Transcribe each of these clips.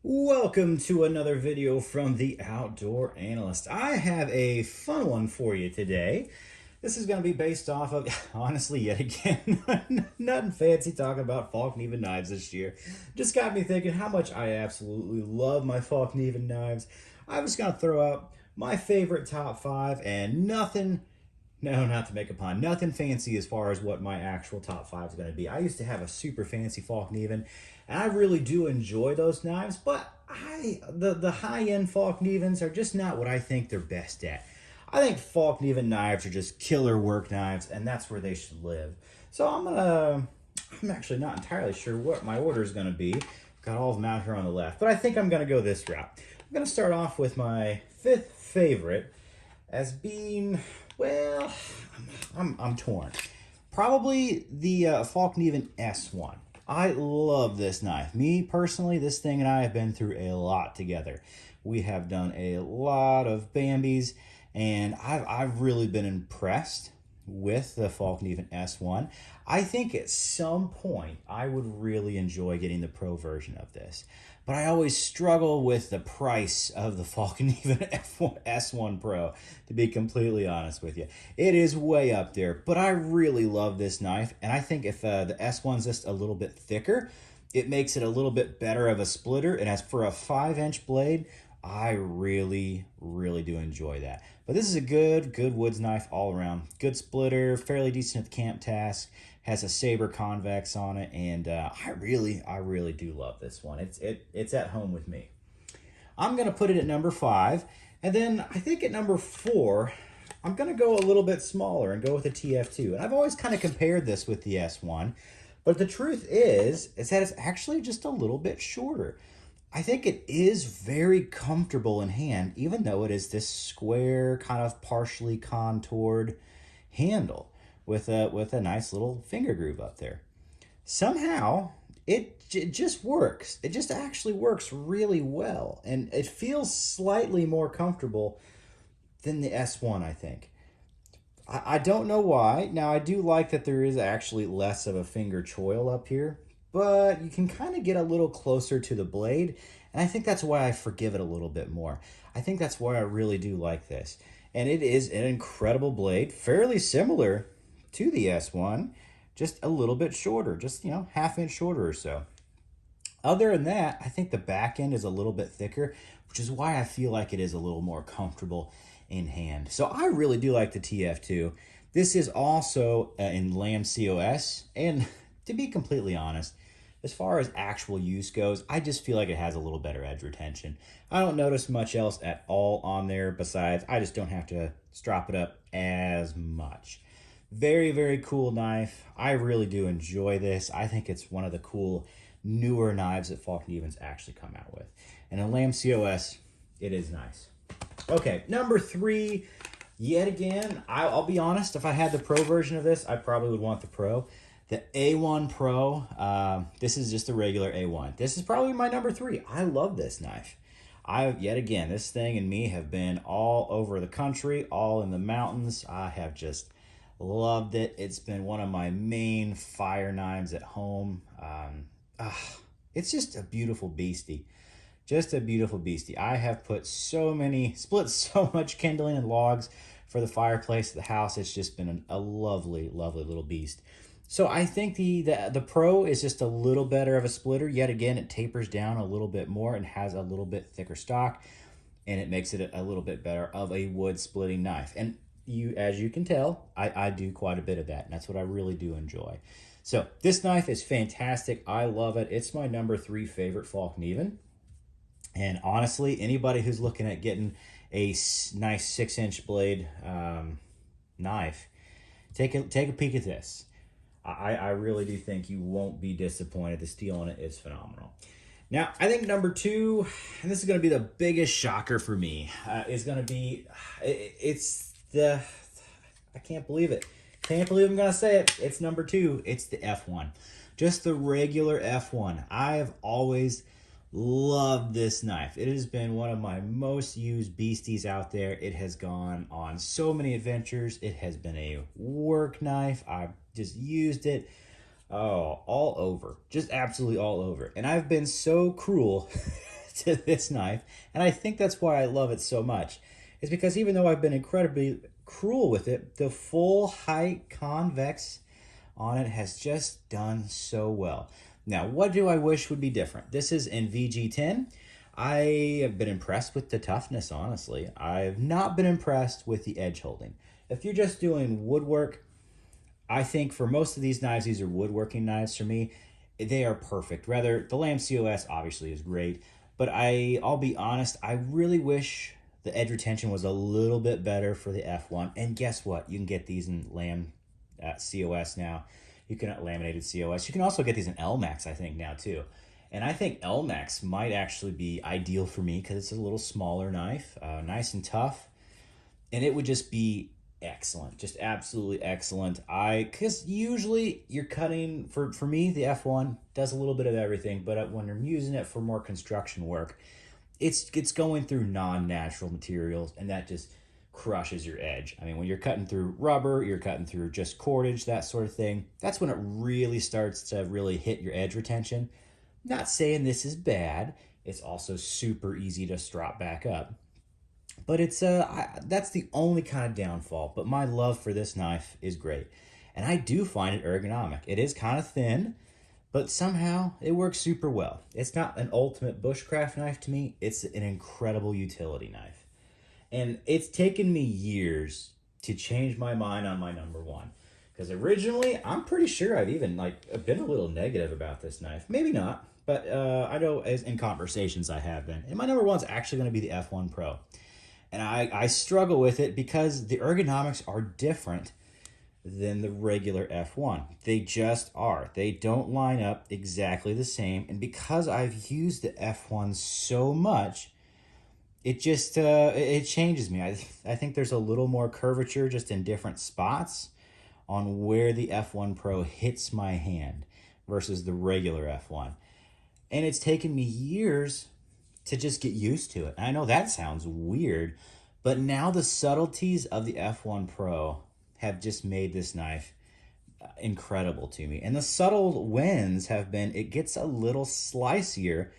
Welcome to another video from the Outdoor Analyst. I have a fun one for you today. This is going to be based off of, honestly, yet again, nothing fancy talking about Fallkniven knives this year. Just got me thinking how much I absolutely love my Fallkniven knives. I was going to throw out my favorite top five and nothing. No, not to make a pun. Nothing fancy as far as what my actual top five is going to be. I used to have a super fancy Fallkniven, and I really do enjoy those knives, but the high-end Fallknivens are just not what I think they're best at. I think Fallkniven knives are just killer work knives, and that's where they should live. So I'm actually not entirely sure what my order is going to be. Got all of them out here on the left, but I think I'm going to go this route. I'm going to start off with my fifth favorite as being, well, I'm torn. Probably the Fallkniven S1. I love this knife. Me personally, this thing and I have been through a lot together. We have done a lot of Bambis, and I've really been impressed with the Fallkniven S1. I think at some point I would really enjoy getting the pro version of this. But I always struggle with the price of the Fallkniven S1 Pro, to be completely honest with you. It is way up there, but I really love this knife, and I think if the S1's just a little bit thicker, it makes it a little bit better of a splitter, and as for a 5-inch blade, I really do enjoy that. But this is a good woods knife all around. Good splitter, fairly decent camp task, has a saber convex on it, and I really do love this one. It's at home with me. I'm gonna put it at number 5, and then I think at number 4, I'm gonna go a little bit smaller and go with a TF2. And I've always kind of compared this with the S1, but the truth is that it's actually just a little bit shorter. I think it is very comfortable in hand, even though it is this square, kind of partially contoured handle with a nice little finger groove up there. Somehow, it just works. It just actually works really well, and it feels slightly more comfortable than the S1, I think. I don't know why. Now, I do like that there is actually less of a finger choil up here, but you can kind of get a little closer to the blade, and I think that's why I forgive it a little bit more. I think that's why I really do like this. And it is an incredible blade, fairly similar to the S1, just a little bit shorter, just, half-inch shorter or so. Other than that, I think the back end is a little bit thicker, which is why I feel like it is a little more comfortable in hand. So I really do like the TF2. This is also in Lamb COS, and to be completely honest, as far as actual use goes, I just feel like it has a little better edge retention. I don't notice much else at all on there besides I just don't have to strap it up as much. Very cool knife. I really do enjoy this. I think it's one of the cool newer knives that Fallkniven's actually come out with. And in Lamb COS, it is nice. Okay, number 3, yet again, I'll be honest, if I had the pro version of this, I probably would want the pro. The A1 Pro, this is just the regular A1. This is probably my number 3. I love this knife. Yet again, this thing and me have been all over the country, all in the mountains. I have just loved it. It's been one of my main fire knives at home. It's just a beautiful beastie. Just a beautiful beastie. I have split so much kindling and logs for the fireplace at the house. It's just been a lovely little beast. So I think the Pro is just a little better of a splitter. Yet again, it tapers down a little bit more and has a little bit thicker stock, and it makes it a little bit better of a wood splitting knife. And as you can tell, I do quite a bit of that, and that's what I really do enjoy. So this knife is fantastic. I love it. It's my number 3 favorite Fallkniven. And honestly, anybody who's looking at getting a nice 6-inch blade knife, take a peek at this. I really do think you won't be disappointed. The steel on it is phenomenal. Now, I think number 2, and this is going to be the biggest shocker for me, is going to be, I can't believe it. Can't believe I'm going to say it. It's number 2. It's the F1. Just the regular F1. I have always loved this knife. It has been one of my most used beasties out there. It has gone on so many adventures. It has been a work knife. I've just used it all over. Just absolutely all over. And I've been so cruel to this knife, and I think that's why I love it so much. Is because even though I've been incredibly cruel with it, the full height convex on it has just done so well. Now, what do I wish would be different? This is in VG10. I have been impressed with the toughness, honestly. I've not been impressed with the edge holding. If you're just doing woodwork, I think for most of these knives, these are woodworking knives for me. They are perfect. Rather, the Lamb COS obviously is great, but I'll be honest, I really wish the edge retention was a little bit better for the F1. And guess what? You can get these in Lamb COS now. You can laminated COS. You can also get these in LMAX, I think, now too. And I think LMAX might actually be ideal for me because it's a little smaller knife, nice and tough. And it would just be excellent, just absolutely excellent. Because usually you're cutting, for me, the F1 does a little bit of everything, but when I'm using it for more construction work, it's going through non-natural materials, and that just crushes your edge. I mean, when you're cutting through rubber, you're cutting through just cordage, that sort of thing, that's when it really starts to really hit your edge retention. Not saying this is bad. It's also super easy to strop back up. But it's that's the only kind of downfall. But my love for this knife is great. And I do find it ergonomic. It is kind of thin, but somehow it works super well. It's not an ultimate bushcraft knife to me. It's an incredible utility knife. And it's taken me years to change my mind on my number one. Because originally, I'm pretty sure I've even been a little negative about this knife. Maybe not, but I know as in conversations I have been. And my number one's actually going to be the F1 Pro. And I struggle with it because the ergonomics are different than the regular F1. They just are. They don't line up exactly the same. And because I've used the F1 so much, it just it changes me. I think there's a little more curvature just in different spots on where the F1 Pro hits my hand versus the regular F1. And it's taken me years to just get used to it. And I know that sounds weird, but now the subtleties of the F1 Pro have just made this knife incredible to me. And the subtle wins have been, it gets a little slicier.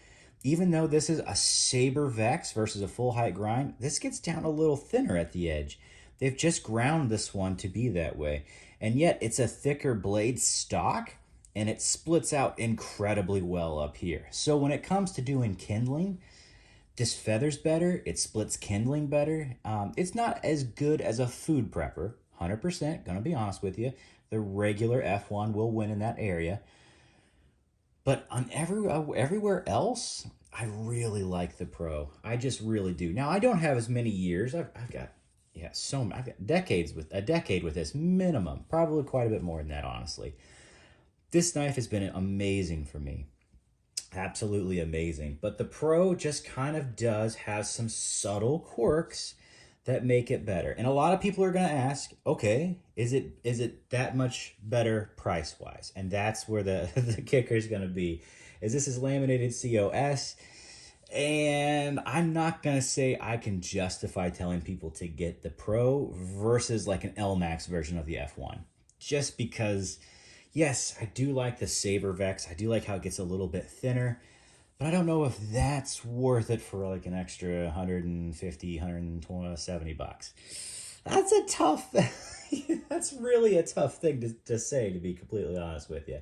Even though this is a saber vex versus a full height grind, this gets down a little thinner at the edge. They've just ground this one to be that way. And yet it's a thicker blade stock, and it splits out incredibly well up here. So when it comes to doing kindling, this feathers better, it splits kindling better. It's not as good as a food prepper, 100%, gonna be honest with you. The regular F1 will win in that area. But on everywhere else, I really like the Pro. I just really do. Now, I don't have as many years. I've got decades with this minimum, probably quite a bit more than that, honestly. This knife has been amazing for me. Absolutely amazing. But the Pro just kind of does have some subtle quirks that make it better. And a lot of people are going to ask, okay, is it that much better price-wise? And that's where the kicker is going to be. Is this is laminated COS? And I'm not going to say I can justify telling people to get the Pro versus like an LMAX version of the F1. Just because, yes, I do like the Saber Vex. I do like how it gets a little bit thinner. But I don't know if that's worth it for like an extra 150, 170 bucks. That's a tough, that's really a tough thing to say, to be completely honest with you.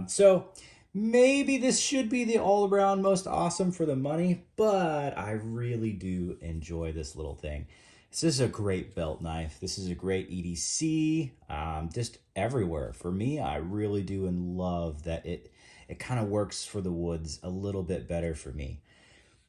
So maybe this should be the all-around most awesome for the money, but I really do enjoy this little thing. This is a great belt knife. This is a great EDC, just everywhere. For me, I really do and love that it kind of works for the woods a little bit better for me,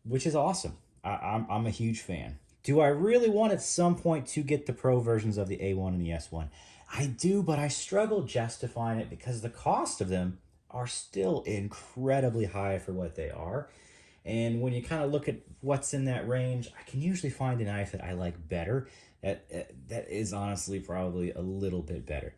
which is awesome. I'm a huge fan. Do I really want at some point to get the Pro versions of the A1 and the S1? I do, but I struggle justifying it because the cost of them are still incredibly high for what they are. And when you kind of look at what's in that range, I can usually find a knife that I like better, that is honestly probably a little bit better.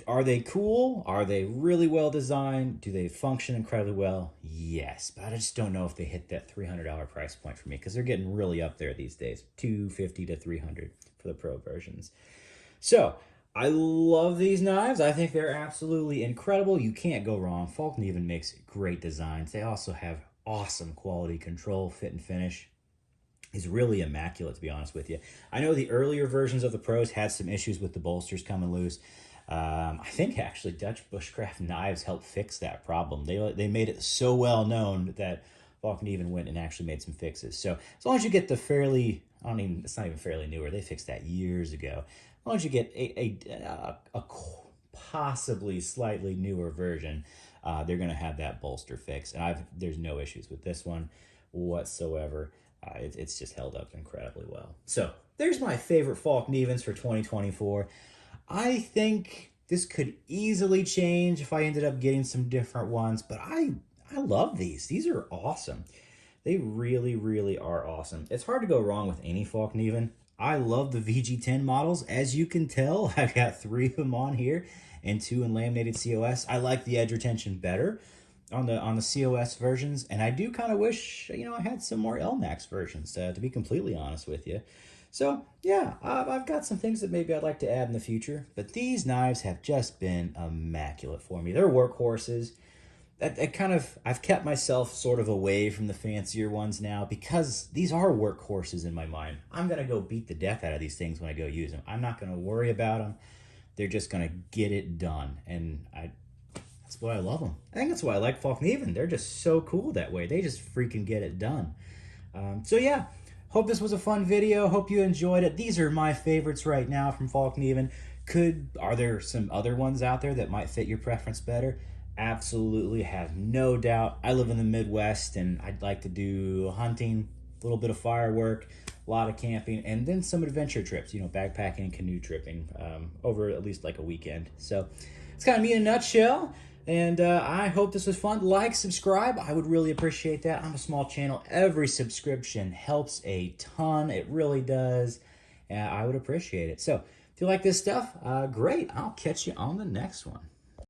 Are they cool? Are they really well designed? Do they function incredibly well? Yes, but I just don't know if they hit that $300 price point for me because they're getting really up there these days, $250 to $300 for the Pro versions. So I love these knives. I think they're absolutely incredible. You can't go wrong. Fallkniven makes great designs. They also have awesome quality control, fit and finish. Is really immaculate, to be honest with you. I know the earlier versions of the Pros had some issues with the bolsters coming loose. I think actually Dutch Bushcraft Knives helped fix that problem. They made it so well known that Fallkniven went and actually made some fixes. So as long as you get the fairly, it's not even fairly newer. They fixed that years ago. As long as you get a possibly slightly newer version, they're going to have that bolster fix. And there's no issues with this one whatsoever. It's just held up incredibly well. So there's my favorite Fallknivens for 2024. I think this could easily change if I ended up getting some different ones, but I love these. These are awesome. They really, really are awesome. It's hard to go wrong with any Fallkniven. I love the VG10 models. As you can tell, I've got 3 of them on here and 2 in laminated COS. I like the edge retention better on the COS versions, and I do kind of wish, I had some more LMAX versions, to be completely honest with you. So yeah, I've got some things that maybe I'd like to add in the future, but these knives have just been immaculate for me. They're workhorses. I've kept myself sort of away from the fancier ones now because these are workhorses in my mind. I'm going to go beat the death out of these things when I go use them. I'm not going to worry about them. They're just going to get it done, and that's why I love them. I think that's why I like Fallkniven. They're just so cool that way. They just freaking get it done. So yeah, hope this was a fun video. Hope you enjoyed it. These are my favorites right now from Fallkniven. Are there some other ones out there that might fit your preference better? Absolutely, have no doubt. I live in the Midwest, and I'd like to do hunting, a little bit of firework, a lot of camping, and then some adventure trips, backpacking and canoe tripping over at least like a weekend. So it's kind of me in a nutshell. And I hope this was fun. Like, subscribe. I would really appreciate that. I'm a small channel. Every subscription helps a ton. It really does. And I would appreciate it. So if you like this stuff, great. I'll catch you on the next one.